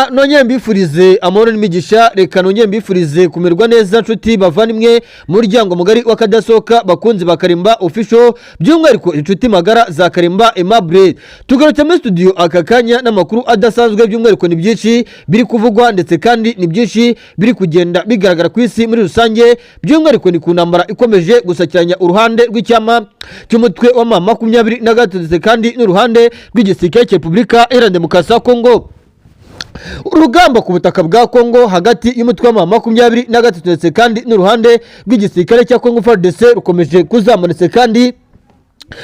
reka nongeye mbifurize amahoro n'imigisha, reka nongeye mbifurize kumerwa neza nshuti bavandimwe muryango mugari w'akadasohoka bakunzi ba Karimba official, by'umwihariko inshuti magara za Karimba Aimable. Tugarutse muri studio aka kanya n'amakuru adasanzwe, by'umwihariko ni byinshi biri kuvugwa ndetse kandi ni byinshi biri kugenda bigaragara ku isi muri rusange, by'umwihariko ni ku ntambara ikomeje gusakiranya uruhande rw'icyama cy'umutwe wa M23 ndetse kandi n'uruhande rw'igisirikare cya Repubulika Iharanira Demokarasi ya Kongo. Urugamba ku butaka bwa Kongo hagati y'umutwe wa M23 ndetse kandi n'uruhande rw'igisirikare cya Kongo FARDC rukomeje kuzamanitse kandi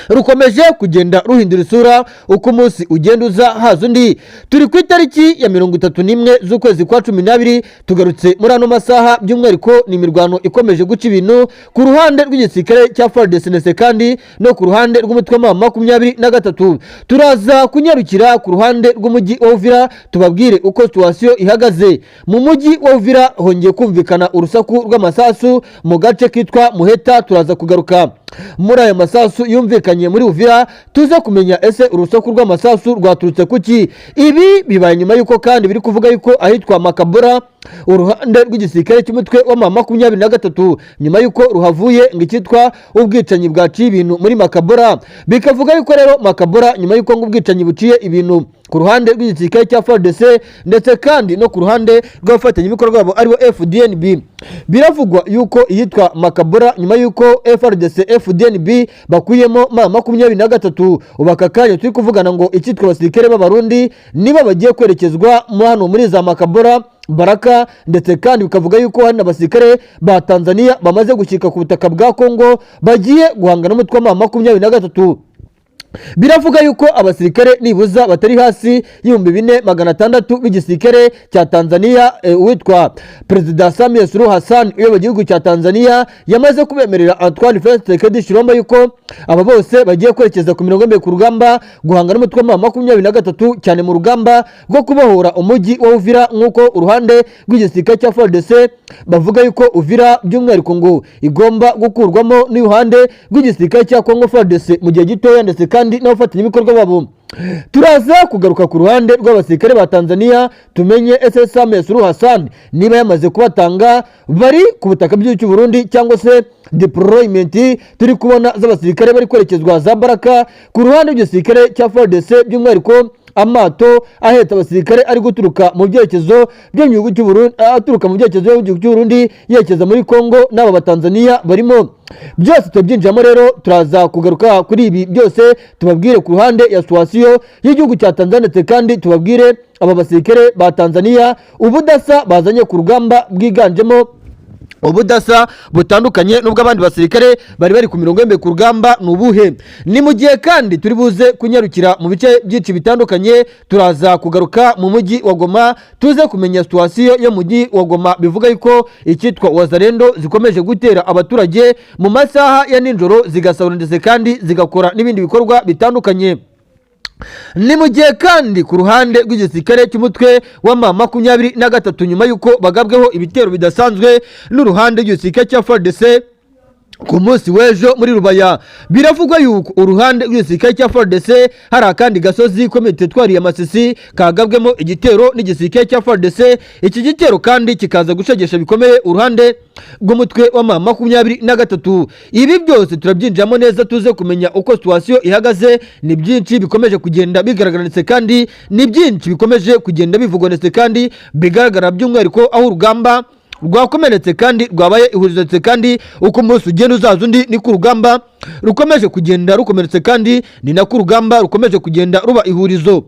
rukomeje kugenda ruhindura isura uko umunsi ugenda uza haza undi. Turi ku itariki ya 31 z'ukwezi kwa 12, tugarutse muri ano masaha, by'umwihariko ni imirwano ikomeje guca ibintu ku ruhande rw'igisirikare cya FARDC ndetse kandi no ku ruhande rw'umutwe wa M23. Turaza kunyarukira ku ruhande rw'umujyi wa Uvira tubabwire uko situation ihagaze. Mu mujyi wa Uvira hongeye kumvikana urusaku rw'amasasu mu gace kitwa Muheta. Turaza kugaruka muri aya masasu yumvikanye muri Uvira, tuza kumenya ese urusaku rw'amasasu rwaturutse kuki. Ibi bibaye nyuma yuko kandi biri kuvuga yuko ahitwa Makabora uruhande rw'igisirikare cy'umutwe wa M23 nyuma yuko ruhavuye ngikitwa ubwicanyi bwaciye ibintu muri Makabora, bikavuga yuko rero Makabora nyuma yuko ubwicanyi buciye ibintu ku ruhande rw'igisirikare cya FARDC ndetse kandi no ku ruhande rw'abafatanyabikorwa babo aribo FDNB, biravugwa yuko iyitwa Makabora nyuma yuko FARDC FDNB bakuyemo M23, ubaka kanya turi kuvugana ngo ikitwa abasirikare b'abarundi niba bagiye kwerekezwa hano muri za Makabora Baraka, ndetse kandi bikavuga yuko hari n'abasirikare ba Tanzania bamaze gushyika ku butaka bwa Kongo bagiye guhangana n'umutwe wa M23. Biravuga yuko abasirikare nibuza batari hasi 4600 b'igisirikare cya Tanzania witwa Perezida Samia Suluhu Hassan uyoboye igihugu cya Tanzania yamaze kubemerera Antoine Felix Tshisekedi Tshilombo yuko aba bose bagiye kwerekeza ku mirongo y'imbere ku rugamba guhangana n'umutwe wa M23 cyane mu rugamba rwo kubohora umujyi wa Uvira, nk'uko uruhande rw'igisirikare cya FARDC bavuga yuko Uvira by'umwihariko ngo igomba gukurwamo n'uruhande rw'igisirikare cya Kongo FARDC mu gihe gitoya ndetse kandi n'abafatanyabikorwa babo. Turaza kugaruka ku ruhande rw'abasirikare ba Tanzania tumenye ese Samia Suluhu Hassan niba yamaze kubatanga bari ku butaka bw'igihugu cy'u Burundi cyangwa se deployment turi kubona z'abasirikare bari kwerekezwa za Baraka ku ruhande rw'igisirikare cya FARDC, by'umwihariko amato aheta abasirikare ari guturuka mu byerekezo by'igihugu cy'u Burundi, aturuka mu byerekezo by'igihugu cy'u Burundi yerekeza muri Kongo, n'aba batanzania barimo. Byose tubyinjiramo rero, turaza kugaruka kuri ibi byose tubabwire ku ruhande ya situation y'igihugu cya Tanzania ndetse kandi tubabwire aba basirikare ba Tanzania ubudasa bazanye ku rugamba bwiganjemo ubudasa butandukanye nubwo abandi basirikare bari ku mirongo y'imbere ku rugamba nubuhe. Ni mu gihe kandi turi buze kunyarukira mu bice byinshi bitandukanye, turaza kugaruka mu mujyi wa Goma tuze kumenya situation yo mu mujyi wa Goma. Bivuga yuko ikitwa Wazalendo zikomeje gutera abaturage mu masaha ya ninjoro zigasahura ndetse kandi zigakora n'ibindi bikorwa bitandukanye. Ni mu gihe kandi ku ruhande rw'igisirikare cy'umutwe wa M23 nyuma yuko bagabweho ibitero bidasanzwe n'uruhande rw'igisirikare cya FARDC ku munsi w'ejo muri Rubaya, biravugwa yuko uruhande rw'igisirikare cya FARDC hari akandi gasozi komite twariye Masisi kagabwemo igitero n'igisirikare cya FARDC. Iki gitero kandi kikaza gushegesha bikomeye uruhande rw'umutwe wa M23. Ibi byose turabyinjiramo neza tuze kumenya uko situation ihagaze. Ni byinshi bikomeje kugenda bigaragara ndetse kandi ni byinshi bikomeje kugenda bivugwa ndetse kandi bigaragara, by'umwihariko aho urugamba rwakomeretse kandi rwabaye ihurizo ndetse kandi uko umunsi ugenda uzaza undi ni ku rugamba rukomeje kugenda rukomeretse kandi ni nako urugamba rukomeje kugenda ruba ihurizo.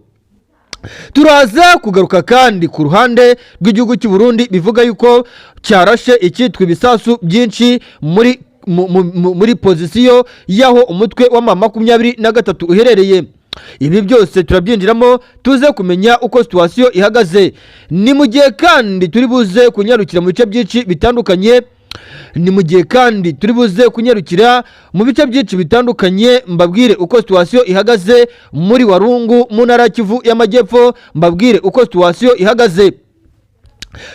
Turaza kugaruka kandi ku ruhande rw'igihugu cy'u Burundi bivuga yuko cyarashe ikitwa ibisasu byinshi muri pozisiyo yaho umutwe wa M23 uherereye. Ibi byose turabyinjiramo tuze kumenya uko situation ihagaze. Ni mu gihe kandi turi buze kunyarukira mu bice byinshi bitandukanye, mbabwire uko situation ihagaze muri Warungu mu ntara Kivu y'Amajyepfo, mbabwire uko situation ihagaze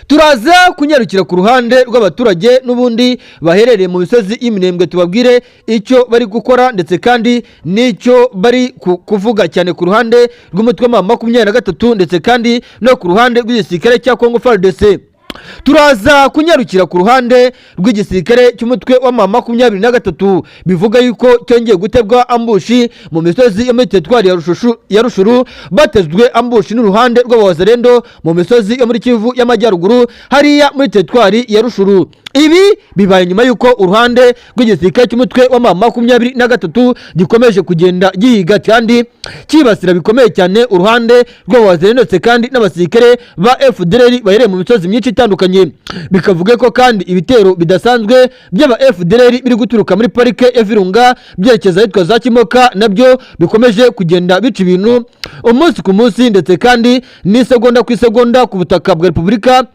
turaza kunyarukira ku ruhande rw'abaturage n'ubundi baherereye mu misozi y'iminembwe tubabwire icyo bari gukora ndetse kandi n'icyo bari kuvuga cyane ku ruhande rw'umutwe wa 23 ndetse kandi no ku ruhande rw'igisirikare cya Congo FARDC. Turaza kunyarukira ku ruhande rw'igisirikare cy'umutwe wa 23 bivuga yuko cyongeye guterwa ambushi mu misozi yo muri teritwari ya Rushuru, batezwe ambushi n'uruhande rw'abazarendo mu misozi yo muri Kivu y'Amajyaruguru hariya muri teritwari ya Rushuru. Ibi bibaye nyuma yuko uruhande rw'igisirikare cy'umutwe wa 23 gikomeje kugenda gihiga kandi kibasira bikomeye cyane uruhande rw'abazarendo kandi n'abasirikare ba FDLR bahereye mu misozi myinshi itandukanye. Bikavuga ko kandi ibitero bidasanzwe by'aba FDLR biri guturuka muri parike ya Virunga byerekeza ahitwa za Kimoka nabyo bikomeje kugenda bica ibintu umunsi ku munsi ndetse kandi n'isegonda ku isegonda ku butaka bwa Repubulika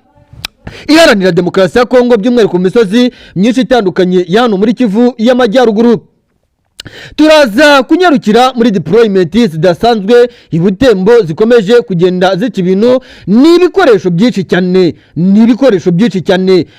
Iharanira Demokarasi ya Kongo by'umwihariko ku misozi myinshi itandukanye ya hano muri Kivu y'Amajyaruguru. Turaza kunyarukira muri deployment zidasanzwe ibutembo zikomeje kugenda zica ibintu n'ibikoresho byinshi cyane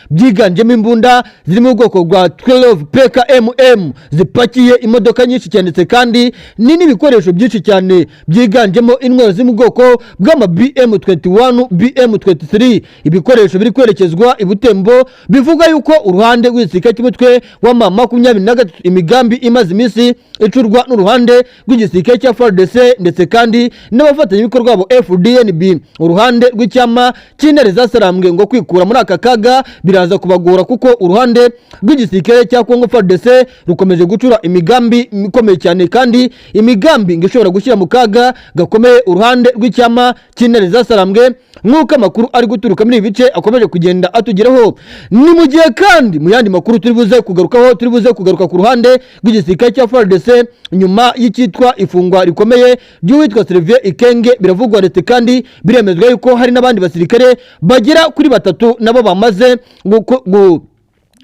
byiganjemo imbunda ziri mu bwoko bwa 12 PKMM zipakiye imodoka nyinshi cyane ndetse kandi n'ibikoresho byinshi cyane byiganjemo intwaro ziri mu bwoko bw'ama BM21 BM23. Ibikoresho biri kwerekezwa ibutembo bivuga yuko uruhande rw'igisirikare cy'umutwe wa 23 imigambi imaze iminsi icurwa n'uruhande rw'igisirikare cya FARDC ndetse kandi n'abafatanyabikorwa babo FDNB. Uruhande rw'icyama cy'intare zasarambwe ngo kwikura muri aka kaga biraza kubagora kuko uruhande rw'igisirikare cya Congo FARDC rukomeje gucura imigambi ikomeye cyane kandi imigambi ngishobora gushyira mu kaga gakomeye uruhande rw'icyama cy'intare zasarambwe nk'uko amakuru ari guturuka muri ibi bice akomeje kugenda atugeraho. Ni mu gihe kandi mu yandi makuru turibuze kugaruka ku ruhande rw'igisirikare cya FARDC nyuma y'ikitwa ifungwa rikomeye ry'uwitwa Sylvain Ikenge biravugwa ndetse kandi biremezwa yuko hari n'abandi basirikare bagera kuri 3 nabo bamaze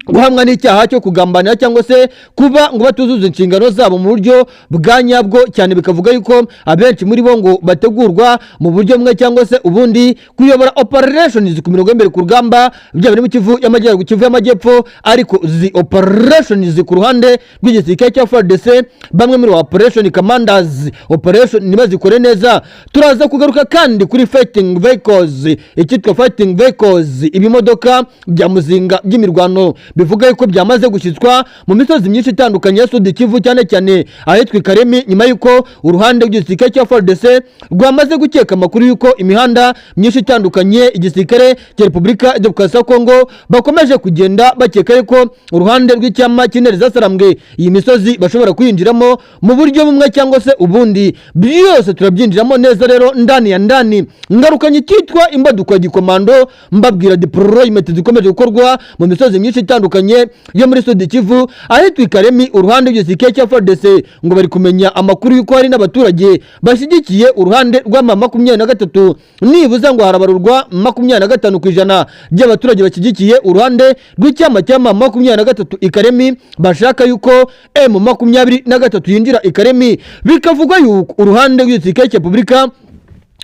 guhamwa n'icyaha cyo kugambanira cyangwa se kuba ngo batuzuza inshingano zabo mu buryo bwa nyabwo cyane. Bikavuga yuko abenshi muri bo ngo bategurwa mu buryo bumwe cyangwa se ubundi kuyobora operations ku mirongo y'imbere ku rugamba byaba mu Kivu y'Amajyaruguru Kivu y'Amajyepfo, ariko zi operations ku ruhande rw'igisirikare cya FARDC bamwe muri operation commanders operation nibazikore neza. Turaza kugaruka kandi kuri fighting vehicles, ikitwa fighting vehicles ibimodoka bya muzinga by'imirwano bivuga yuko byamaze gushyitswa mu misozi myinshi itandukanye ya Sud Kivu cyane cyane ahitwa Karemi nyuma yuko uruhande rw'igisirikare cya FARDC rwamaze gukeka amakuru yuko imihanda myinshi itandukanye igisirikare cya Repubulika ya Demokarasi ya Kongo bakomeje kugenda bakeka yuko uruhande rw'icyama cy'intare zasarambwe iyi misozi bashobora kuyinjiramo mu buryo bumwe cyangwa se ubundi. Byose turabyinjiramo neza rero ndani ya ndani ngarukanye cyitwa imbaduka gikomando mbabwira deployment zikomeje gukorwa mu misozi myinshi itandukanye yo muri Sud Kivu ahitwa Karemi uruhande rw'igisirikare cya FARDC ngo bari kumenya amakuru yuko hari n'abaturage bashyigikiye uruhande rwa 23 nibuza ngo harabarurwa 25% by'abaturage bashyigikiye uruhande rw'icyama cya 23 Ikaremi bashaka yuko M23 yinjira Ikaremi. Bikavuga yuko uruhande rw'igisirikare cya Repubulika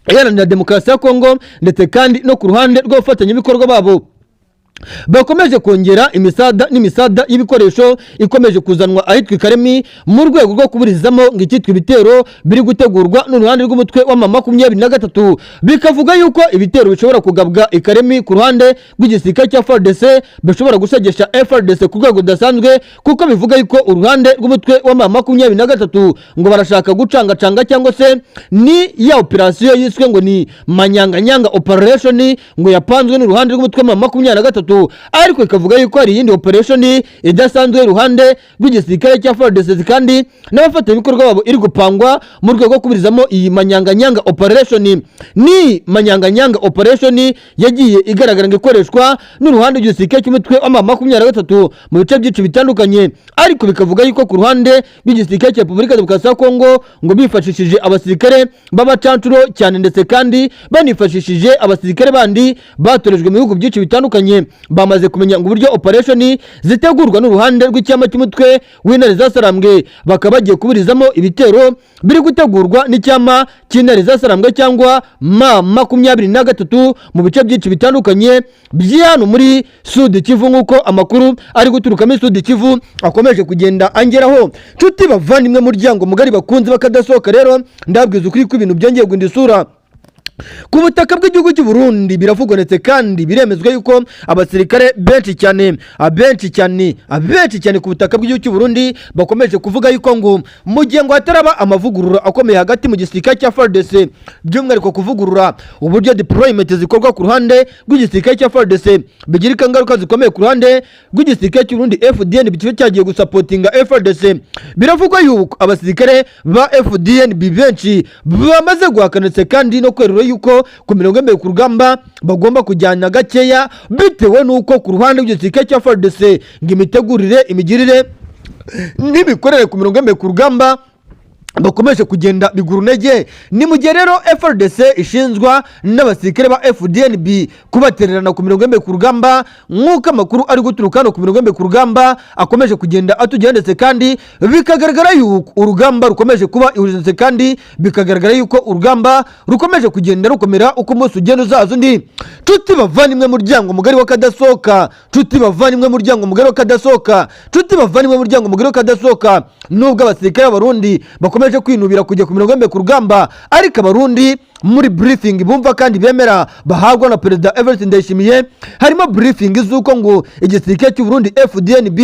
Iharanira Demokarasi ya Kongo ndetse kandi no ku ruhande rw'abafatanyabikorwa babo bakomeje kongera imisada y'ibikoresho ikomeje kuzanwa ahitwa Karemi mu rwego rwo kuburizamo ngo ikitwa ibitero biri gutegurwa n'uruhande rw'umutwe wa 23. Bikavuga yuko ibitero bishobora kugabwa Karemi ku ruhande rw'igisirikare cya FARDC bishobora gusagesha FARDC ku rwego rudasanzwe kuko bivuga yuko uruhande rw'umutwe wa 23 ngo barashaka gucangacanga cyangwa se ni ya operation yiswe ngo ni manyanganyanga operation ngo yapanzwe n'uruhande rw'umutwe wa 23 ariko ikavuga yuko hari yindi operation idasanzwe iruhande rw'igisirikare cya FARDC kandi n'abafatanyabikorwa babo iri gupangwa mu rwego rwo kubirizamo iyi manyanganyanga operation. Ni manyanganyanga operation yagiye igaragara ngo ikoreshwa n'uruhande rw'igisirikare cy'umutwe wa 23 mu bice byinshi bitandukanye, ariko bikavuga yuko ku ruhande rw'igisirikare cya Repubulika ya Demokarasi ya Kongo ngo bifashishije abasirikare b'abacancuro cyane ndetse kandi banifashishije abasirikare bandi batorejwe mu bihugu byinshi bitandukanye bamaze kumenya ngo uburyo operation zitegurwa n'uruhande rw'icyama cy'umutwe w'intare zasarambwe, bakaba bagiye kuburizamo ibitero biri gutegurwa n'icyama cy'intare zasarambwe cyangwa M23 mu bice byinshi bitandukanye by'hano muri Sud Kivu, nk'uko amakuru ari guturuka muri Sud Kivu akomeje kugenda angeraho. Nshuti bavandimwe muryango mugari bakunze bakadasohoka, rero ndabwiza ukuri ko ibintu byongeye guhinda isura ku butaka bw'igihugu cy'u Burundi. Biravugonetse kandi biremezwa yuko abasirikare benshi cyane ku butaka bw'igihugu cy'u Burundi bakomeje kuvuga yuko ngo mu gihe ngo hataraba amavugurura akomeye hagati mu gisirikare cya FARDC, by'umwihariko kuvugurura uburyo deployment zikorwa ku ruhande rw'igisirikare cya FARDC, bigira ingaruka zikomeye ku ruhande rw'igisirikare cy'u Burundi FDN bikibe cyagiye gusapotinga FARDC. Biravugwa yuko abasirikare ba FDN benshi bamaze guhakanitse kandi no kwerura yuko ku mirongo y'imbere ku rugamba bagomba kujyana gakeya, bitewe n'uko ku ruhande rw'igisirikare cya FARDC ngo imitegurire, imigirire n'imikorere ku mirongo y'imbere ku rugamba bakomeje kugenda bigura intege. Ni mu gihe rero FARDC ishinzwa n'abasirikare ba FDNB kubatererana ku mirongo y'imbere ku rugamba, nk'uko amakuru ari guturuka hano ku mirongo y'imbere ku rugamba akomeje kugenda atugera, ndetse kandi bikagaragara yuko urugamba rukomeje kuba ihuriza, kandi bikagaragara yuko urugamba rukomeje kugenda rukomera uko umunsi ugenda uzaza undi. Nshuti bavandimwe muryango mugari w'akadasohoka, nubwo abasirikare b'Abarundi bakomeje kwinubira kujya ku mirongo y'imbere ku rugamba, ariko Abarundi muri briefing bumva kandi bemera bahabwa na Perezida Evariste Ndayishimiye, harimo briefing z'uko ngo igisirikare cy'u Burundi FDNB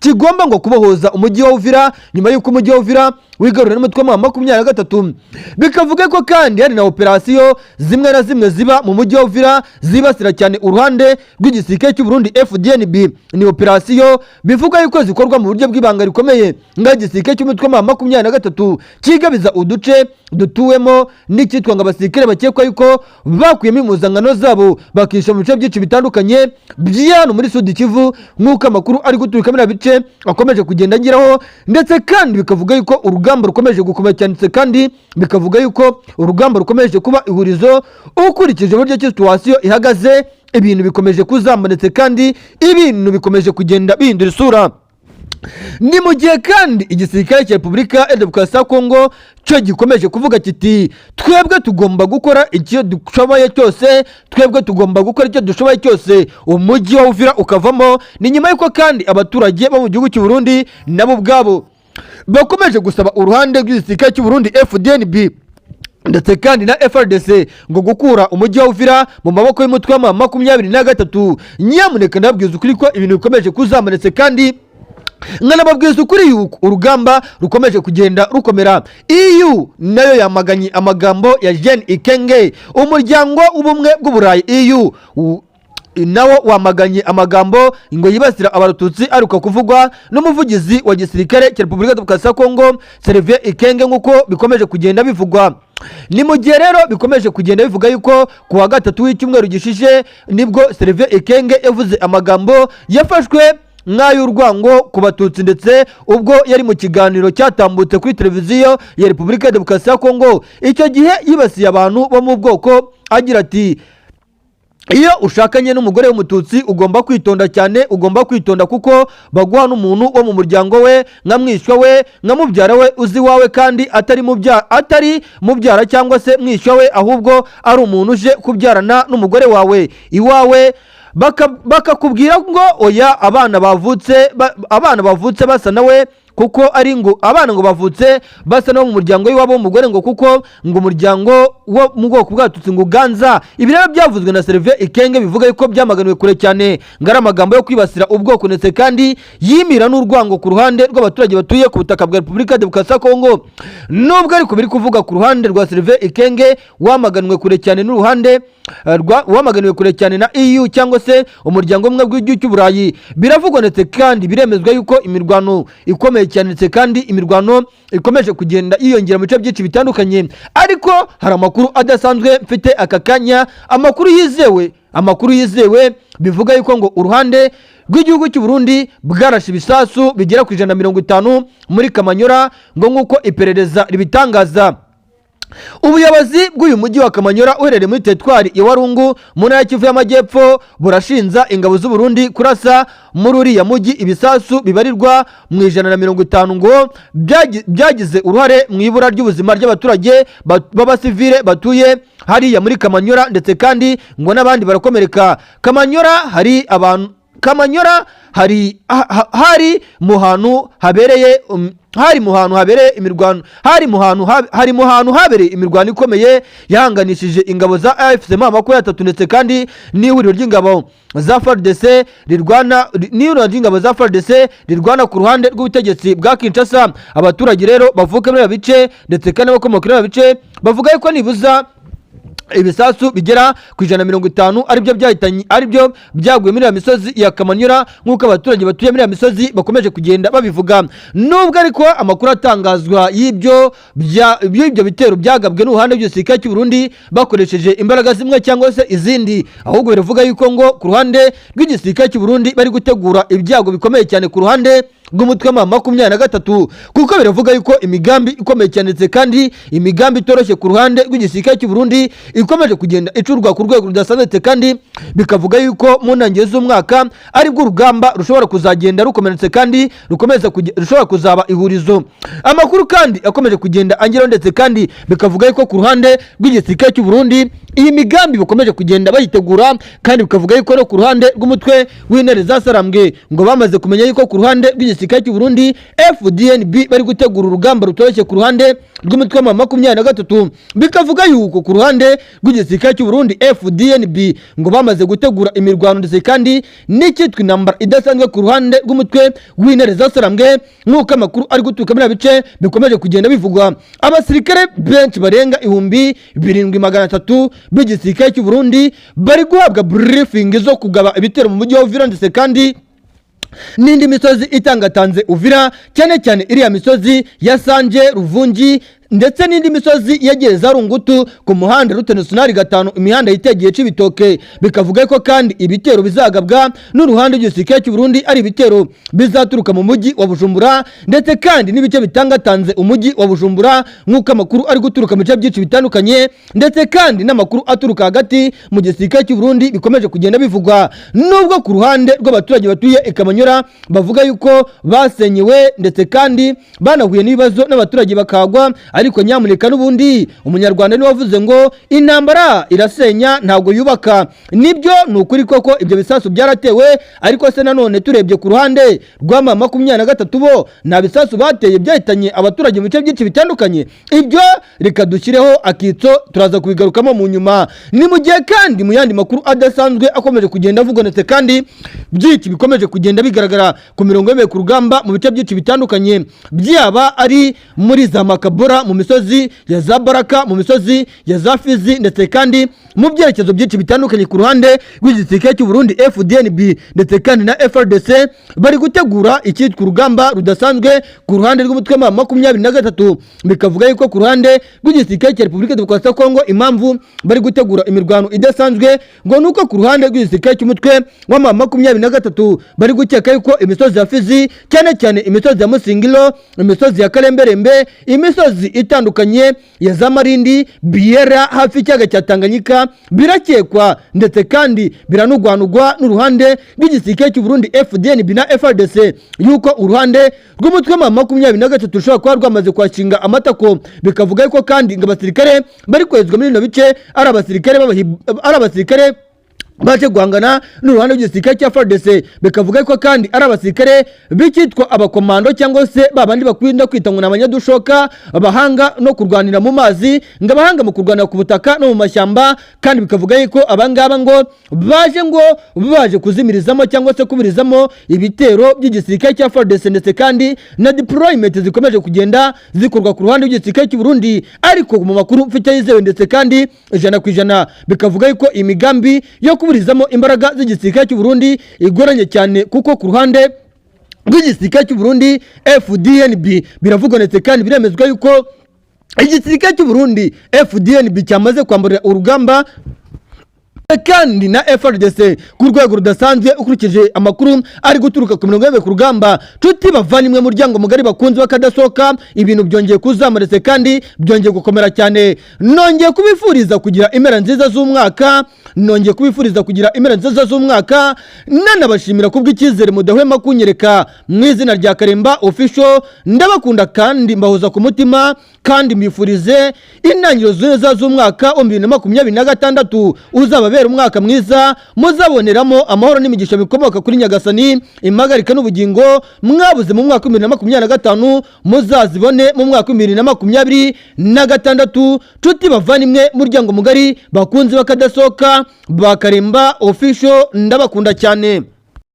kigomba ngo kubohoza umujyi wa Uvira nyuma y'uko umujyi wa Uvira wigarurira n'umutwe wa M23. Bikavuga ko kandi hari na operasiyo zimwe na zimwe ziba mu mujyi wa Uvira zibasira cyane uruhande rw'igisirikare cy'u Burundi FDNB. Ni operasiyo bivuga yuko zikorwa mu buryo bw'ibanga rikomeye, nga igisirikare cy'umutwe wa M23 kigabiza uduce dutuwemo n'icyitwa ngo abasirikare bakekwa yuko bakuyemo impuzankano zabo bakisha mu bice byinshi bitandukanye by'hano muri Sud Kivu, nk'uko amakuru ari guturuka muri bice akomeje kugenda ngiraho. Ndetse kandi bikavuga yuko urugamba rukomeje gukomera cyane, kandi bikavuga yuko urugamba rukomeje kuba ihurizo ukurikije uburyo situation ihagaze. Ibintu bikomeje kuzamanitse kandi ibintu bikomeje kugenda bihindura isura. Ni mu gihe kandi igisirikare cya Repubulika ya Demokarasi ya Kongo cyo gikomeje kuvuga kiti twebwe tugomba gukora icyo dushoboye cyose umujyi wa Uvira ukavamo. Ni nyuma y'uko kandi abaturage bo mu gihugu cy'u Burundi nabo ubwabo bakomeje gusaba uruhande rw'igisirikare cy'u Burundi FDNB ndetse kandi na FARDC ngo gukura umujyi wa Uvira mu maboko y'umutwe wa M23. Nyamuneka ndabwiza ukuri ko ibintu bikomeje kuzamanitse, kandi nkanababwiza ukuri yuko urugamba rukomeje kugenda rukomera. EU nayo yamaganye amagambo ya Jean Ikenge, umuryango w'ubumwe bw'Uburayi EU nawo wamaganye amagambo ngo yibasira abatutsi aruka kuvugwa n'umuvugizi wa gisirikare cya Repubulika ya Demokarasi ya Kongo Sylvain Ikenge, nk'uko bikomeje kugenda bivugwa. Ni mu gihe rero bikomeje kugenda bivuga yuko ku wa gatatu w'icyumweru gishishe nibwo Sylvain Ikenge yavuze amagambo yafashwe nk'ay'urwango ku batutsi, ndetse ubwo yari mu kiganiro cyatambutse kuri televiziyo ya Repubulika ya Demokarasi ya Kongo. Icyo gihe yibasiye abantu bo mu bwoko agira ati iyo ushakanye n'umugore w'umututsi ugomba kwitonda cyane, ugomba kwitonda kuko baguha n'umuntu wo mu muryango we nka mwishywa we nka mubyara we uzi wawe, kandi atari mubyara cyangwa se mwishywa we, ahubwo ari umuntu uje kubyarana n'umugore wawe iwawe, bakakubwira ngo oya abana bavutse basa nawe kuko ari ngo abana ngo bavutse basa no mu muryango w'iwabo w'umugore, ngo kuko ngo umuryango wo mu bwoko bw'abatutsi ngo uganza. Ibi rero byavuzwe na Sylvain Ikenge bivuga yuko byamaganiwe kure cyane, ngari amagambo yo kwibasira ubwoko ndetse kandi yimira n'urwango ku ruhande rw'abaturage batuye ku butaka bwa Repubulika ya Demokarasi ya Kongo. Nubwo ariko biri kuvuga ku ruhande rwa Sylvain Ikenge wamaganiwe kure cyane n'uruhande wamaganiwe kure cyane na EU cyangwa se umuryango umwe w'igihugu cy'Uburayi, biravugwa ndetse kandi biremezwa yuko imirwano ikomeye cyane ndetse kandi imirwano ikomeje kugenda yiyongera mu bice byinshi bitandukanye. Ariko hari amakuru adasanzwe mfite aka kanya, amakuru yizewe bivuga yuko ngo uruhande rw'igihugu cy'u Burundi bwarashe ibisasu bigera ku 150 muri Kamanyora, ngo nk'uko iperereza ribitangaza. ubuyobozi bw'uyu mujyi wa Kamanyora uherereye muri teritwari ya Warungu mu ntara ya Kivu y'Amajyepfo burashinja ingabo z'u Burundi kurasa muri uriya mujyi ibisasu bibarirwa mu 150 ngo byagize uruhare mu ibura ry'ubuzima ry'abaturage b'abasivile batuye hariya muri Kamanyora, ndetse kandi ngo n'abandi barakomereka. Kamanyora hari mu hantu habereye imirwano ikomeye yahanganishije ingabo za AFC M23 ndetse kandi n'ihuriro ry'ingabo za FARDC rirwana ku ruhande rw'ubutegetsi bwa Kinshasa. Abaturage rero bavuka muri bice ndetse kandi bakomoka muri bice bavuga yuko nibuza ibisasu bigera ku 150 aribyo byaguye muri ya misozi ya Kamanyora, nk'uko abaturage batuye muri ya misozi bakomeje kugenda babivuga. Nubwo ariko amakuru atangazwa y'ibyo bitero byagabwe n'uruhande rw'igisirikare cy'u Burundi bakoresheje imbaraga zimwe cyangwa se izindi, ahubwo biravuga yuko ngo ku ruhande rw'igisirikare cy'u Burundi bari gutegura ibyago bikomeye cyane ku ruhande rw'umutwe wa 23, kuko biravuga yuko imigambi ikomeye cyane ndetse kandi imigambi itoroshye ku ruhande rw'igisirikare cy'u Burundi ikomeje kugenda icurwa ku rwego rudasanzwe, kandi bikavuga yuko mu ntangiriro z'umwaka aribwo urugamba rushobora kuzagenda rukomeretse kandi rushobora kuzaba ihurizo. Amakuru kandi akomeje kugenda angero ndetse kandi bikavuga yuko ku ruhande rw'igisirikare cy'u Burundi iyi migambi bakomeje kugenda bayitegura, kandi bikavuga yuko no ku ruhande rw'umutwe w'intare zasarambwe ngo bamaze kumenya yuko ku ruhande rw'igisirikare cy'u Burundi FDNB bari gutegura urugamba rutoroshye ku ruhande rw'umutwe wa 23. Bikavuga yuko ku ruhande rw'igisirikare cy'u Burundi FDNB ngo bamaze gutegura imirwano ndetse kandi n'ikitwa intambara idasanzwe ku ruhande rw'umutwe w'intare zasarambwe, nk'uko amakuru ari guturuka muri bice bikomeje kugenda bivugwa. Abasirikare benshi barenga 7300 b'igisirikare cy'u Burundi bari guhabwa briefing zo kugaba ibitero mu mujyi wa Uvira ndetse kandi n'indi misozi itangatanze Uvira, cyane cyane iriya misozi ya Sanje, Ruvungi ndetse n'indi misozi yegereza Rungutu ku muhanda Route Nationale 5 imihanda yitegeye Cibitoke. Bikavuga ko kandi ibitero bizagabwa n'uruhande rw'igisirikare cy'u Burundi ari ibitero bizaturuka mu mujyi wa Bujumbura ndetse kandi n'ibice bitangatanze umujyi wa Bujumbura, nk'uko amakuru ari guturuka mu bice byinshi bitandukanye ndetse kandi n'amakuru aturuka hagati mu gisirikare cy'u Burundi bikomeje kugenda bivugwa. Nubwo ku ruhande rw'abaturage batuye Kamanyora bavuga yuko basenyewe ndetse kandi banahuye n'ibibazo n'abaturage bakagwa, ariko nyamuneka n'ubundi umunyarwanda ni wavuze ngo intambara irasenya ntabwo yubaka. Nibyo ni ukuri koko ibyo bisasu byaratewe, ariko se nanone turebye ku ruhande rwa 23 bo nta bisasu bateye byahitanye abaturage mu bice byinshi bitandukanye. Ibyo reka dushyireho akitso turaza kubigarukamo mu nyuma. Ni mu gihe kandi mu yandi makuru adasanzwe akomeje kugenda avugwa kandi byinshi bikomeje kugenda bigaragara ku mirongo y'imwe ku rugamba mu bice byinshi bitandukanye, byaba ari muri za Makabora, mu misozi ya za Baraka, mu misozi ya za Fizi ndetse kandi mu byerekezo byinshi bitandukanye ku ruhande rw'igisirikare cy'u Burundi FDNB ndetse kandi na FRDC bari gutegura icyitwa urugamba rudasanzwe ku ruhande rw'umutwe wa 23. Bikavuga yuko ku ruhande rw'igisirikare cya Repubulika Demokarasi ya Kongo impamvu bari gutegura imirwano idasanzwe ngo nuko ku ruhande rw'igisirikare cy'umutwe wa 23 bari gukeka yuko imisozi ya Fizi, cyane cyane imisozi ya Musingilo, imisozi ya Kalemberembe, imisozi itandukanye ya za Marindi, Biera hafi y'icyaga cya Tanganyika birakekwa ndetse kandi biranugwanugwa n'uruhande rw'igisirikare cy'u Burundi FDNB na FRDC yuko uruhande rw'umutwe wa 23 rushobora kuba rwamaze kwashinga amatako. Bikavuga yuko kandi ngo abasirikare bari kwezwa muri bino bice ari abasirikare baje guhangana n'uruhande rw'igisirikare cya FARDC. Bikavuga ko kandi ari abasirikare bikitwa abakomando cyangwa se babandi bakwinda kwita ngo n'abanyadushoka, abahanga no kurwanira mu mazi, ngo abahanga mu kurwanira ku butaka no mu mashyamba. Kandi bikavuga yuko abangaba ngo baje kuzimirizamo cyangwa se kubirizamo ibitero by'igisirikare cya FARDC ndetse kandi na deployment zikomeje kugenda zikorwa ku ruhande rw'igisirikare cy'u Burundi. Ariko mu makuru mfite yizewe ndetse kandi 100% bikavuga yuko imigambi yo kuburizamo imbaraga z'igisirikare cy'u Burundi igoranye cyane, kuko ku ruhande rw'igisirikare cy'u Burundi FDNB biravugwa ndetse kandi biremezwa yuko igisirikare cy'u Burundi FDNB cyamaze kwamburira urugamba kandi na FRDC ku rwego rudasanzwe ukurikije amakuru ari guturuka ku mirongo y'ebe ku rugamba. Nshuti bavandimwe muryango mugari bakunzi bakadasohoka, ibintu byongeye kuzamuretse kandi byongeye gukomera cyane. Nongeye kubifuriza kugira impera nziza z'umwaka, nanabashimira kubw'icyizere mudahwema kunyereka mu izina rya Karemba Official. Ndabakunda kandi mbahoza ku mutima kandi mbifurize intangiriro nziza z'umwaka wa 2026 uzababera umwaka mwiza, muzaboneramo amahoro n'imigisha bikomoka kuri Nyagasani, impagarika n'ubugingo mwabuze mu mwaka wa 2025 muzazibone mu mwaka wa 2026. Nshuti bavandimwe muryango mugari bakunzi bakadasohoka ba Karemba Official, ndabakunda cyane.